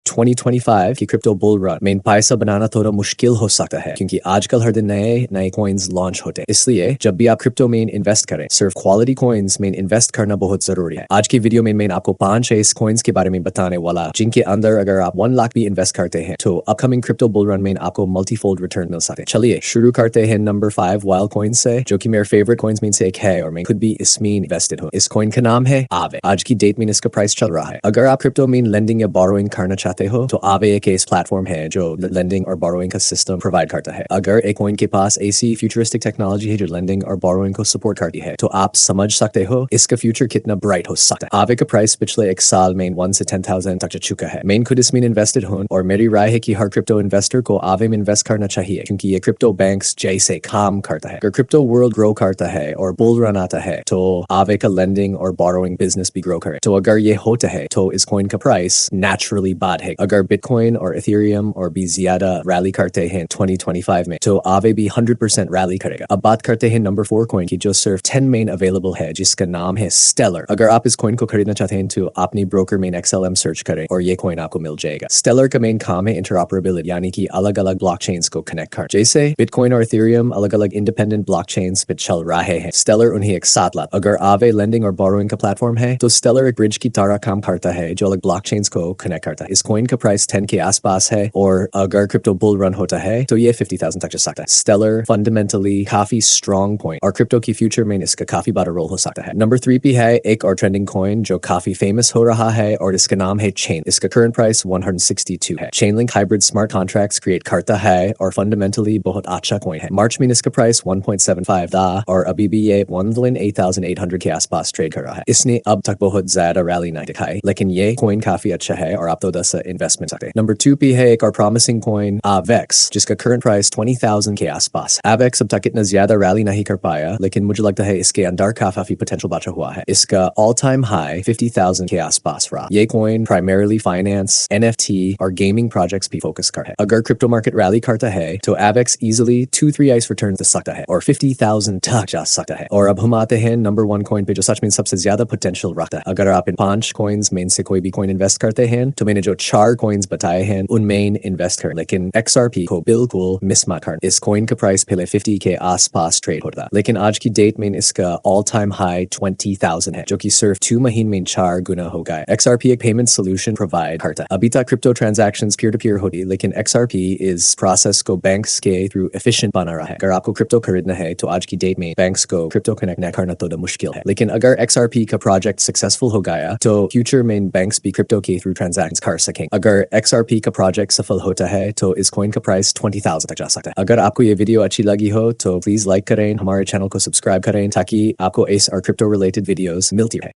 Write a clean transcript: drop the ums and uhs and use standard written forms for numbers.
2025 की crypto bull run में पैसा बनाना थोड़ा मुश्किल हो सकता है क्योंकि आजकल हर दिन नए नए कॉइन्स लॉन्च होते हैं। इसलिए जब भी आप क्रिप्टो में इन्वेस्ट करें सिर्फ क्वालिटी कॉइन्स में इन्वेस्ट करना बहुत जरूरी है। आज की वीडियो में मैं आपको 5-6 कॉइन्स के बारे में बताने वाला जिनके अंदर अगर आप 1 लाख भी इन्वेस्ट करते हैं तो अपकमिंग क्रिप्टो बुल रन में आपको मल्टीफोल्ड रिटर्न मिल सकते हैं। चलिए शुरू करते हैं नंबर 5 वाइल्ड कॉइन से, जो कि मेरे फेवरेट कॉइन्स में से एक है और मैं खुद भी इसमें इन्वेस्टेड हूँ। इस कॉइन का नाम है आवे। आज की डेट में इसका प्राइस चल रहा है। अगर आप क्रिप्टो में लेंडिंग या बोरोइंग करना चाहते हो तो आवे एक ऐसा प्लेटफॉर्म है जो लेंडिंग और बोरोइंग का सिस्टम प्रोवाइड करता है। अगर एक कॉइन के पास ऐसी फ्यूचरिस्टिक टेक्नोलॉजी है जो लेंडिंग और बोरोइंग को सपोर्ट करती है तो आप समझ सकते हो इसका फ्यूचर कितना ब्राइट हो सकता है। आवे का प्राइस पिछले एक साल में 1 से 10,000 तक जा चुका है। मैं खुद इसमें इन्वेस्टेड हूँ और मेरी राय है कि हर क्रिप्टो इन्वेस्टर को आवे में इन्वेस्ट करना चाहिए क्योंकि ये क्रिप्टो बैंक्स जैसे काम करता है। अगर क्रिप्टो वर्ल्ड ग्रो करता है और बुल रन आता है तो आवे का लेंडिंग और बोरोइंग बिजनेस भी ग्रो करे। तो अगर ये होता है तो इस कॉइन का प्राइस नेचुरली बढ़ेगा। अगर बिटकॉइन और इथेरियम और भी ज्यादा रैली करते हैं 2025 में तो आवे भी 100% रैली करेगा। अब बात करते हैं नंबर 4 कॉइन की जो सिर्फ 10 में अवेलेबल है, जिसका नाम है स्टेलर। अगर आप इस कॉइन को खरीदना चाहते हैं तो अपनी ब्रोकर में XLM सर्च करें और ये कॉइन आपको मिल जाएगा। स्टेलर का मेन काम है इंटरऑपरेबिलिटी, यानी कि अलग अलग ब्लॉकचेन्स को कनेक्ट कर। जैसे बिटकॉइन और इथेरियम अलग अलग इंडिपेंडेंट ब्लॉकचेन्स पे चल रहे हैं, स्टेलर उन्हें एक साथ लाता। अगर आवे लेंडिंग और बोरोइंग का प्लेटफॉर्म है तो स्टेलर एक ब्रिज की तरह काम करता है जो अलग ब्लॉकचेन्स को कनेक्ट करता है। इस कॉइन का प्राइस 10 के आसपास है और अगर क्रिप्टो बुल रन होता है तो ये 50,000 तक जा सकता है। स्टेलर फंडामेंटली काफी स्ट्रॉन्ग पॉइंट और क्रिप्टो की फ्यूचर में इसका काफी बड़ा रोल हो सकता है। नंबर 3 पे है एक और ट्रेंडिंग कॉइन जो काफी फेमस हो रहा है और इसका नाम है चेन। इसका करंट प्राइस 162 है। Chainlink hybrid smart contracts create करता है और फंडामेंटली बहुत अच्छा कॉइन है। मार्च में इसका प्राइस 1.75 था और अभी भी ये 1,08,800 के आसपास ट्रेड कर रहा है। इसने अब तक बहुत ज्यादा रैली नहीं दिखाई, लेकिन ये कॉइन काफी अच्छा है और आप तो 10 इन्वेस्टमेंट सकते हैं। नंबर 2 पे है एक और प्रॉमिसिंग कॉइन AVEX, जिसका करंट प्राइस 20,000 के आसपास। AVEX अब तक इतना ज्यादा रैली नहीं कर पाया, लेकिन मुझे लगता है इसके अंदर काफी पोटेंशियल बचा हुआ है। इसका ऑल टाइम हाई 50,000 के आसपास रहा। ये कॉइन प्राइमरली फाइनेंस, NFT और गेमिंग प्रोजेक्ट्स पे फोकस कर है। अगर क्रिप्टो मार्केट रैली करता है तो AVEX इजिली 2-3x रिटर्न दे सकता है और 50,000 तक जा सकता है। और अब हम आते हैं नंबर 1 कॉइन पे जो सच में सबसे ज्यादा पोटेंशियल रखता है। अगर आप इन 5 कॉइन्स में से कोई भी कॉइन इन्वेस्ट करते हैं तो मैंने जो 4 कॉइन्स बताए हैं उनमें इन्वेस्ट करें, लेकिन XRP को बिल्कुल मिस मत करें। इस कॉइन का प्राइस पहले 50 के आसपास ट्रेड होता है, लेकिन आज की डेट में इसका ऑल टाइम हाई 20,000 है, जो कि सिर्फ 2 महीने में 4 गुना हो गया। XRP एक पेमेंट सोल्यूशन प्रोवाइड करता है। अभी तक crypto transactions peer to peer होती, लेकिन XRP इस प्रोसेस को बैंक्स के थ्रू एफिशिएंट बना रहा है। अगर आपको क्रिप्टो खरीदना है तो आज की डेट में बैंक्स को क्रिप्टो कनेक्ट न करना तो मुश्किल है, लेकिन अगर XRP का प्रोजेक्ट सक्सेसफुल हो गया तो फ्यूचर में बैंक्स भी क्रिप्टो के थ्रू ट्रांजैक्शन कर सकें। अगर XRP का प्रोजेक्ट सफल होता है तो इस कॉइन का प्राइस 20,000 तक जा सकता है। अगर आपको ये वीडियो अच्छी लगी हो तो प्लीज लाइक करें, हमारे चैनल को सब्सक्राइब करें ताकि आपको इस और क्रिप्टो रिलेटेड वीडियोस मिलती रहे।